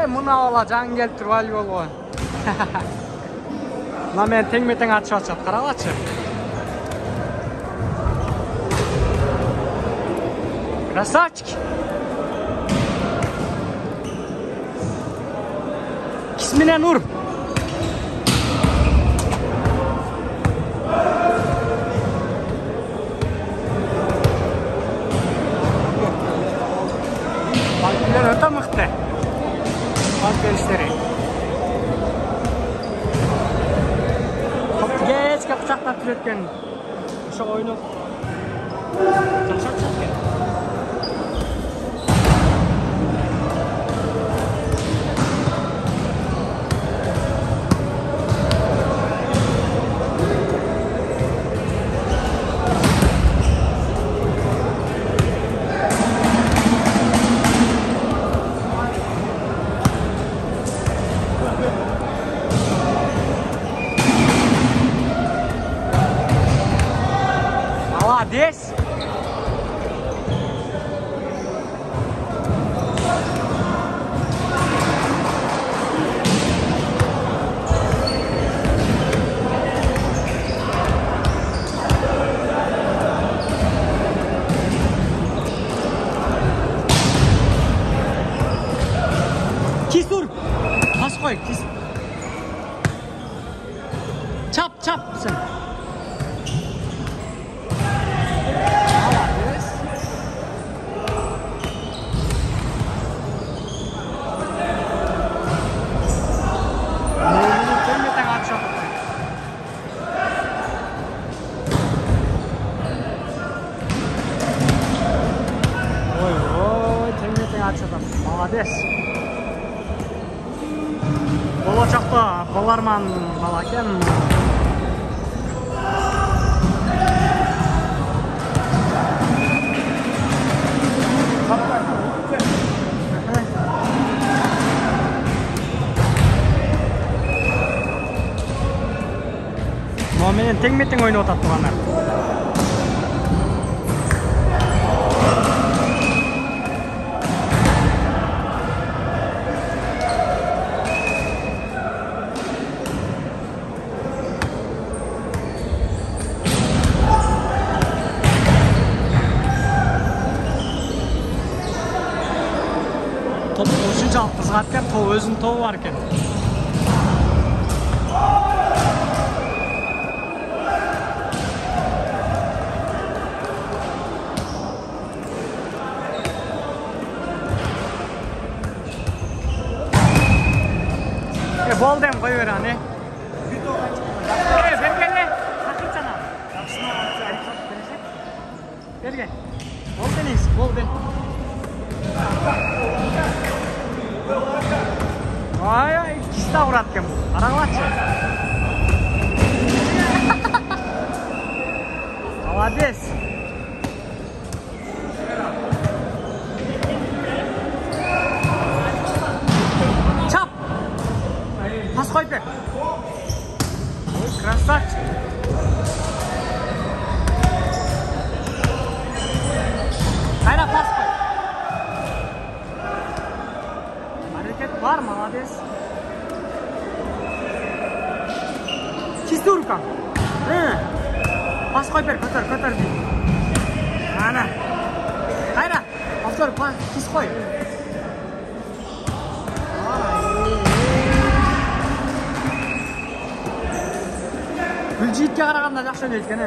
мына бала жаңы келип туруп волейболго. Мына мен тең-метең атышып атышат, карагачы. Красавчик. Кисминен ур. Balkiler öte mıhtı. Balkileri. Top geç kapacaklar türetken. Şu oyunu. Çakşak çakşak. Молодец! Кисур! Пас қой, кис. Чап, чап сен. Молодец. Болашақта баларман бала екен. Менен тең-метең ойнап атат тугандар. Топ ушунчалык кызыгат экен, топ өзүнүн тобу бар экен. Болдем кой бер аны. Бергеле. Такынчана. Берге. Болденис, болден. Ай, киста урат экен. Карагылачы. Молодец. Пас қойып бер. Ой, красавчик. Қайра пас қой. Әрекет бар, молодец. Чисті ұрқан. Пас қойып бер, көтер. Ана. Қайра. Повтор, чист қой. Гүлжиітке қарағанда жақсы ойнайды екен.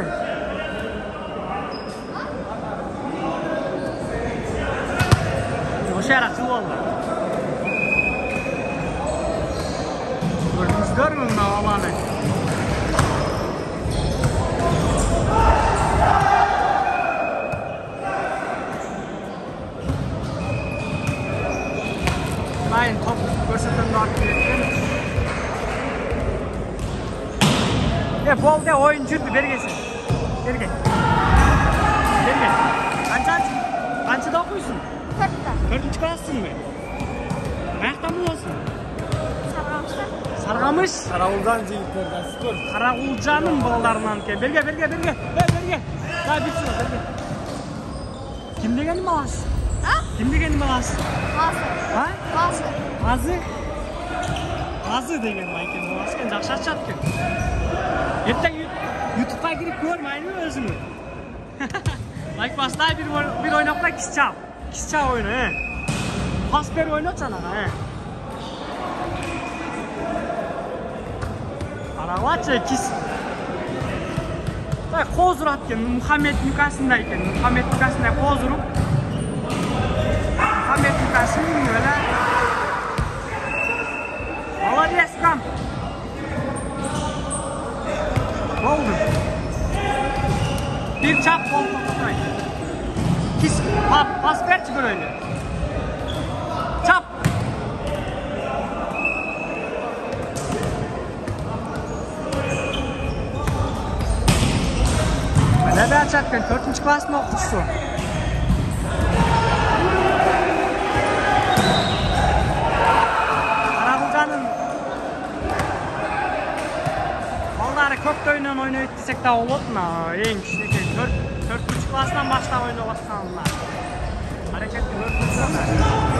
Осы жара су болды. Көрдіңіздер ме мына баланы? Майын топ көрсетімді артып еткен. Bolda oyun жүрді, бергесін. Берге. Қаншада оқисың? 4-та. 4-ші классың ба? Қаяқтан боласың? Сарғамыш? Қарауылжан жігіттер кәсіпкер. Қарауылжанның балаларынан ке. Берге. Берге. Дай бітсін, берге. Кім дегенім аласың? Кім дегенім аласың? Балсы. Azı деген ekan. Asken жақсы açat ekan. Ertaga YouTube'ga girip görmeyin mi özünü? Like basday bir oynapla Kisça oyunu he. Pasper oynat sana he. Aravatça kis. Bak kozur atken Muhammed Mukasında ekan. Muhammed Mukasında kozurup Muhammed Mukasında böyle. Молодец, kam. Oldu. Bir çap oldu. Kis, pas ver çıkıyor öyle. Çap. Ne be açarken 4. klas mı okutusu? Karabulcan'ın balları kökte oynayıp desek daha olur mu? En küçük 4. klasdan başta oynayıp atsanlar. Hareketli 4.